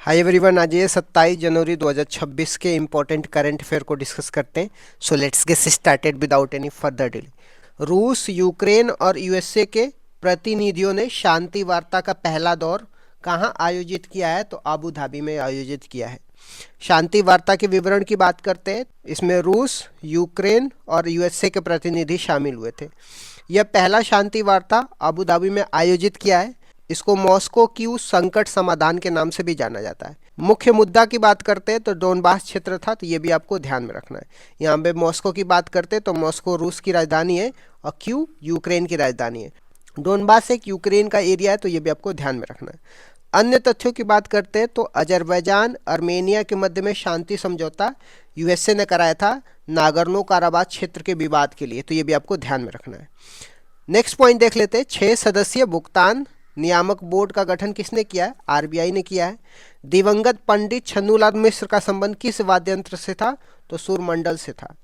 Hi everyone, आज ये 27 जनवरी 2026 के इम्पोर्टेंट करंट अफेयर को डिस्कस करते हैं। So let's get started without any further delay. रूस, यूक्रेन और यूएसए के प्रतिनिधियों ने शांति वार्ता का पहला दौर कहाँ आयोजित किया है? तो अबू धाबी में आयोजित किया है। शांति वार्ता के विवरण की बात करते हैं। इसमें रूस, यूक्रेन और यूएसए के प्रतिनिधि शामिल हुए थे। यह पहला शांति वार्ता अबू धाबी में आयोजित किया है। इसको मॉस्को क्यू संकट समाधान के नाम से भी जाना जाता है। मुख्य मुद्दा की बात करते हैं तो डोनबास क्षेत्र था, तो ये भी आपको ध्यान में रखना है। यहाँ पे मॉस्को की बात करते हैं तो मॉस्को रूस की राजधानी है और क्यू यूक्रेन की राजधानी है। डोनबास एक यूक्रेन का एरिया है, तो ये भी आपको ध्यान में रखना है। अन्य तथ्यों की बात करते हैं तो अजरबैजान अर्मेनिया के मध्य में शांति समझौता यूएसए ने कराया था नागर्नो काराबाख क्षेत्र के विवाद के लिए, तो ये भी आपको ध्यान में रखना है। नेक्स्ट पॉइंट देख लेते हैं। 6 सदस्यीय भुगतान नियामक बोर्ड का गठन किसने किया है? आरबीआई ने किया है। दिवंगत पंडित छन्नूलाल मिश्र का संबंध किस वाद्य यंत्र से था? तो सुरमंडल से था।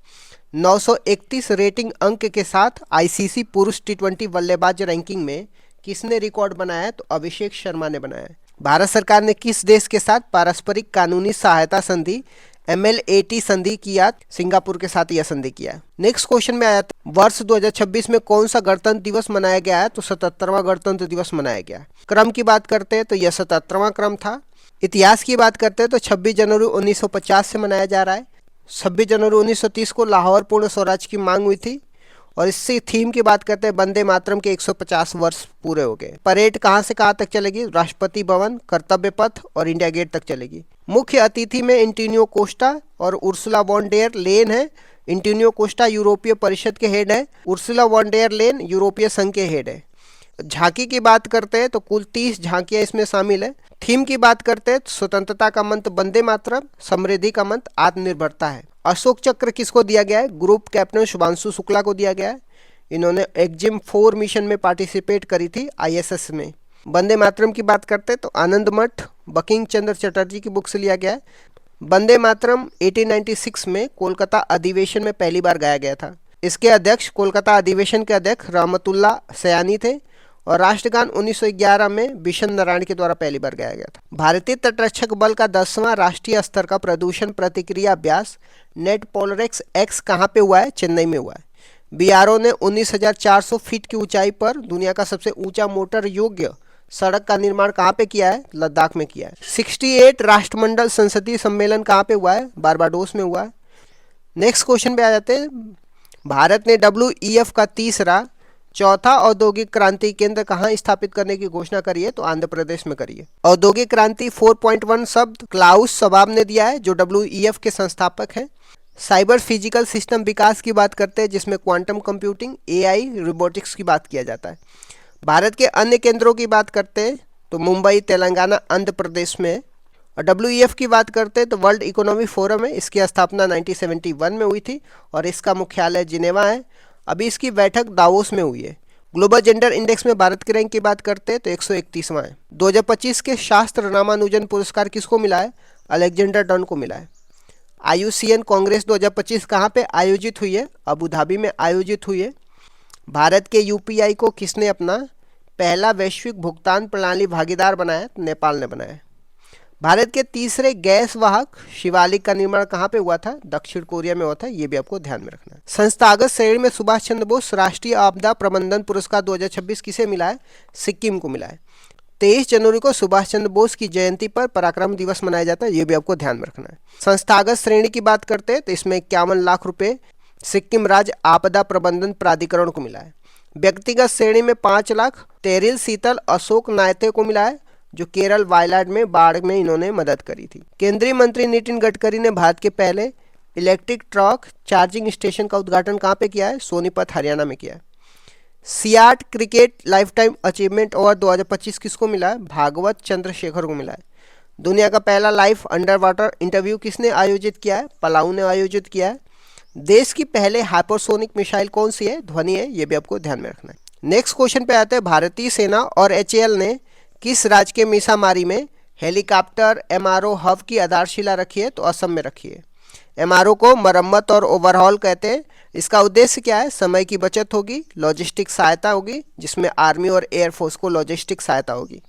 931 रेटिंग अंक के साथ आईसीसी पुरुष टी20 बल्लेबाज रैंकिंग में किसने रिकॉर्ड बनाया है? तो अभिषेक शर्मा ने बनाया है। भारत सरकार ने किस देश के साथ पारस्परिक कानूनी सहायता संधि MLAT संधि किया? सिंगापुर के साथ यह संधि किया। नेक्स्ट क्वेश्चन में आया था, वर्ष 2026 में कौन सा गणतंत्र दिवस मनाया गया है? तो 77वां गणतंत्र दिवस मनाया गया। क्रम की बात करते हैं तो यह 77वां क्रम था। इतिहास की बात करते हैं तो 26 जनवरी 1950 से मनाया जा रहा है। 26 जनवरी 1930 को लाहौर पूर्ण स्वराज की मांग हुई थी। और इससे थीम की बात करते हैं, वंदे मातरम के 150 वर्ष पूरे हो गए। परेड कहाँ से कहाँ तक चलेगी? राष्ट्रपति भवन, कर्तव्य पथ और इंडिया गेट तक चलेगी। मुख्य अतिथि में एंटोनियो कोस्टा और उर्सुला वॉन डेर लेन है। एंटोनियो कोस्टा यूरोपीय परिषद के हेड है, उर्सुला वॉन डेर लेन यूरोपीय संघ के हेड है। झांकी की बात करते हैं तो कुल 30 झांकियां इसमें शामिल है। थीम की बात करते हैं तो स्वतंत्रता का मंत्र वंदे मातरम, समृद्धि का मंत्र आत्मनिर्भरता है। अशोक चक्र किसको दिया गया है? ग्रुप कैप्टन शुभांशु शुक्ला को दिया गया है। इन्होंने एक्जिम 4 मिशन में पार्टिसिपेट करी थी ISS में। वंदे मातरम की बात करते हैं तो आनंद मठ बंकिम चंद्र चटर्जी की बुक से लिया गया है। वंदे मातरम 1896 में कोलकाता अधिवेशन में पहली बार गाया गया था। इसके अध्यक्ष, कोलकाता अधिवेशन के अध्यक्ष रहमतुल्ला सयानी थे। और राष्ट्रगान 1911 में बिशन नारायण के द्वारा पहली बार गाया गया था। भारतीय तटरक्षक बल का 10वां राष्ट्रीय स्तर का प्रदूषण प्रतिक्रिया अभ्यास नेट पोलरेक्स एक्स कहाँ पे हुआ है? चेन्नई में हुआ है। BRO ने 19,400 फीट की ऊंचाई पर दुनिया का सबसे ऊंचा मोटर योग्य सड़क का निर्माण कहाँ पे किया है? लद्दाख में किया है। 68 राष्ट्रमंडल संसदीय सम्मेलन कहाँ पे हुआ है? बारबाडोस में हुआ है। नेक्स्ट क्वेश्चन पे आ जाते हैं। भारत ने WEF का तीसरा चौथा औद्योगिक क्रांति केंद्र कहाँ स्थापित करने की घोषणा करी है? तो आंध्र प्रदेश में करी है। औद्योगिक क्रांति 4.1 शब्द क्लाउस शवाब ने दिया है, जो WEF के संस्थापक हैं। साइबर फिजिकल सिस्टम विकास की बात करते हैं, जिसमें क्वांटम कंप्यूटिंग, AI, रोबोटिक्स की बात किया जाता है। भारत के अन्य केंद्रों की बात करते हैं तो मुंबई, तेलंगाना, आंध्र प्रदेश में। और WEF की बात करते हैं तो वर्ल्ड इकोनॉमिक फोरम है। इसकी स्थापना 1971 में हुई थी और इसका मुख्यालय जिनेवा है। अभी इसकी बैठक दावोस में हुई है। ग्लोबल जेंडर इंडेक्स में भारत की रैंक की बात करते हैं तो 131वां है। 2025 के शास्त्र रामानुजन पुरस्कार किसको मिला है? अलेक्जेंडर डन को मिला है। IUCN कांग्रेस 2025 कहाँ पे आयोजित हुई है? अबू धाबी में आयोजित हुई है। भारत के UPI को किसने अपना पहला वैश्विक भुगतान प्रणाली भागीदार बनाया? नेपाल ने बनाया। भारत के तीसरे गैस वाहक शिवालिक का निर्माण कहाँ पे हुआ था? दक्षिण कोरिया में हुआ था। ये भी आपको ध्यान में रखना है। संस्थागत श्रेणी में सुभाष चंद्र बोस राष्ट्रीय आपदा प्रबंधन पुरस्कार 2026 किसे मिला है? सिक्किम को मिला है। 23 जनवरी को सुभाष चंद्र बोस की जयंती पर पराक्रम दिवस मनाया जाता है। ये भी आपको ध्यान में रखना है। संस्थागत श्रेणी की बात करते हैं तो इसमें 51 लाख रुपए सिक्किम राज्य आपदा प्रबंधन प्राधिकरण को मिला है। व्यक्तिगत श्रेणी में 5 लाख तेरिल शीतल अशोक नायते को मिला है, जो केरल वायनाड में बाढ़ में इन्होंने मदद करी थी। केंद्रीय मंत्री नितिन गडकरी ने भारत के पहले इलेक्ट्रिक ट्रक चार्जिंग स्टेशन का उद्घाटन कहाँ पे किया है? सोनीपत, हरियाणा में किया है। SEAT cricket life time achievement award 2025 किसको मिला है? भागवत चंद्रशेखर को मिला है। दुनिया का पहला लाइव अंडर वाटर इंटरव्यू किसने आयोजित किया है? पलाऊ ने आयोजित किया है। देश की पहले हाइपरसोनिक मिसाइल कौन सी है? ध्वनि है। ये भी आपको ध्यान में रखना है। नेक्स्ट क्वेश्चन पे आते हैं। भारतीय सेना और HAL ने किस राज्य के मीसामारी में हेलीकॉप्टर MRO हब की आधारशिला रखी है? तो असम में रखी है। MRO को मरम्मत और ओवरहॉल कहते हैं। इसका उद्देश्य क्या है? समय की बचत होगी, लॉजिस्टिक सहायता होगी, जिसमें आर्मी और एयरफोर्स को लॉजिस्टिक सहायता होगी।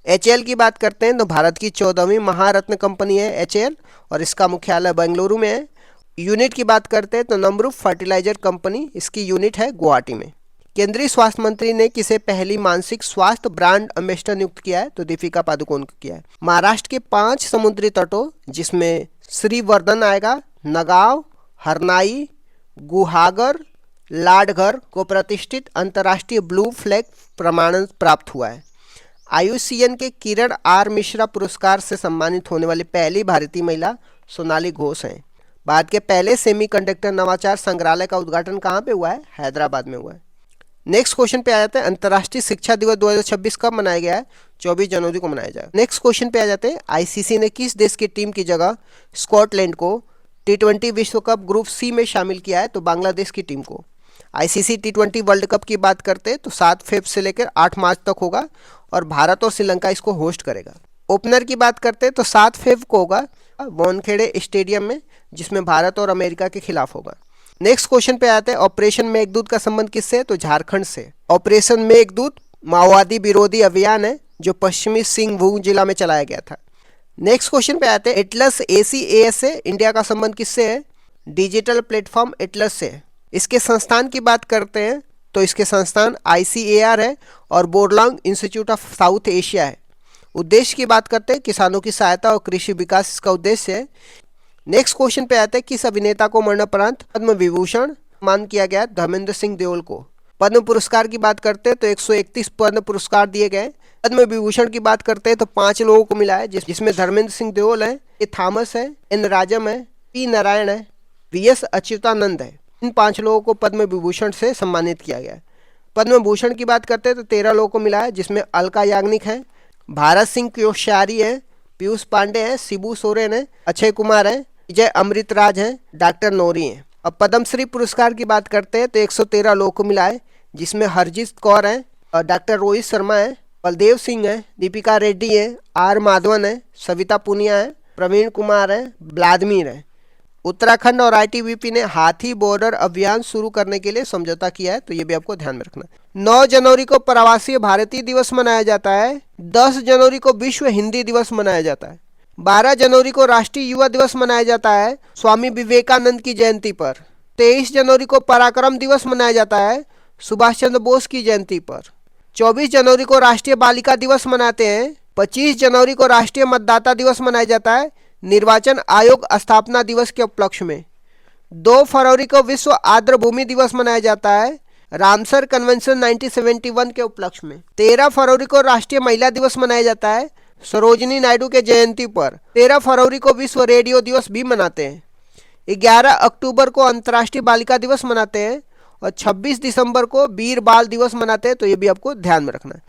HAL की बात करते हैं तो भारत की 14वीं महारत्न कंपनी है HAL और इसका मुख्यालय बेंगलुरु में है। यूनिट की बात करते हैं तो नमरूप फर्टिलाइजर कंपनी, इसकी यूनिट है गुवाहाटी में। केंद्रीय स्वास्थ्य मंत्री ने किसे पहली मानसिक स्वास्थ्य ब्रांड एम्बेसडर नियुक्त किया है? तो दीपिका पादुकोण को किया है। महाराष्ट्र के 5 समुद्री तटों जिसमें श्रीवर्धन आएगा, नगांव, हरनाई, गुहागर, लाडघर को प्रतिष्ठित अंतर्राष्ट्रीय ब्लू फ्लैग प्रमाणन प्राप्त हुआ है। IUCN के किरण आर मिश्रा पुरस्कार से सम्मानित होने वाली पहली भारतीय महिला सोनाली घोष हैं। भारत के पहले सेमीकंडक्टर नवाचार संग्रहालय का उद्घाटन कहाँ पे हुआ है? हैदराबाद में हुआ है। नेक्स्ट क्वेश्चन पे आ जाते हैं, अंतर्राष्ट्रीय शिक्षा दिवस 2026 कब मनाया गया है? 24 जनवरी को मनाया जाएगा। नेक्स्ट क्वेश्चन पे आ जाते हैं, ICC ने किस देश की टीम की जगह स्कॉटलैंड को T20 विश्व कप ग्रुप C में शामिल किया है? तो बांग्लादेश की टीम को। ICC T20 वर्ल्ड कप की बात करते हैं तो 7 फरवरी से लेकर 8 मार्च तक होगा और भारत और श्रीलंका इसको होस्ट करेगा। ओपनर की बात करते हैं तो 7 फरवरी को होगा वानखेड़े स्टेडियम में, जिसमें भारत और अमेरिका के खिलाफ होगा। नेक्स्ट क्वेश्चन पे आते हैं, ऑपरेशन मेघदूत का संबंध किससे है? तो झारखंड से। ऑपरेशन मेघदूत माओवादी विरोधी अभियान है जो पश्चिमी सिंहभूम जिला में चलाया गया था। नेक्स्ट क्वेश्चन पे आते हैं, एटलस ACAS से इंडिया का संबंध किससे है? डिजिटल प्लेटफॉर्म एटलस से है। इसके संस्थान की बात करते हैं तो इसके संस्थान ICAR है और बोरलॉन्ग इंस्टीट्यूट ऑफ साउथ एशिया है। उद्देश्य की बात करते हैं, किसानों की सहायता और कृषि विकास इसका उद्देश्य है। नेक्स्ट क्वेश्चन पे आते हैं, किस अभिनेता को मरणोपरांत पद्म विभूषण मान किया गया? धर्मेंद्र सिंह देओल को। पद्म पुरस्कार की बात करते हैं तो 131 पद्म पुरस्कार दिए गए। पद्म विभूषण की बात करते हैं तो 5 लोगों को मिला है, जिसमें धर्मेंद्र सिंह देओल है, ए थॉमस है, N राजम है, P नारायण है, VS अच्युतानंद है। इन 5 लोगों को पद्म विभूषण से सम्मानित किया गया है। पद्म भूषण की बात करते हैं तो 13 लोगों को मिला है, जिसमें अलका याग्निक है, भारत सिंह कोश्यारी है, पीयूष पांडे है, शिबू सोरेन है, अक्षय कुमार है, विजय अमृतराज है, डॉक्टर नौरी है। अब पद्मश्री पुरस्कार की बात करते हैं तो 113 लोगों को मिला है, जिसमें हरजीत कौर है, डॉक्टर रोहित शर्मा है, बलदेव सिंह है, दीपिका रेड्डी है, R माधवन है, सविता पुनिया है, प्रवीण कुमार है, व्लादिमीर है। उत्तराखंड और ITBP ने हाथी बॉर्डर अभियान शुरू करने के लिए समझौता किया है, तो ये भी आपको ध्यान में रखना। 9 जनवरी को प्रवासी भारतीय दिवस मनाया जाता है। 10 जनवरी को विश्व हिंदी दिवस मनाया जाता है। 12 जनवरी को राष्ट्रीय युवा दिवस मनाया जाता है स्वामी विवेकानंद की जयंती पर। 23 जनवरी को पराक्रम दिवस मनाया जाता है सुभाष चंद्र बोस की जयंती पर। 24 जनवरी को राष्ट्रीय बालिका दिवस मनाते हैं। 25 जनवरी को राष्ट्रीय मतदाता दिवस मनाया जाता है निर्वाचन आयोग स्थापना दिवस के उपलक्ष्य में। 2 फरवरी को विश्व आर्द्र भूमि दिवस मनाया जाता है रामसर कन्वेंशन 1971 के उपलक्ष्य में। 13 फरवरी को राष्ट्रीय महिला दिवस मनाया जाता है सरोजिनी नायडू के जयंती पर। 13 फरवरी को विश्व रेडियो दिवस भी मनाते हैं। 11 अक्टूबर को अंतर्राष्ट्रीय बालिका दिवस मनाते हैं और 26 दिसंबर को वीर बाल दिवस मनाते हैं, तो ये भी आपको ध्यान में रखना है।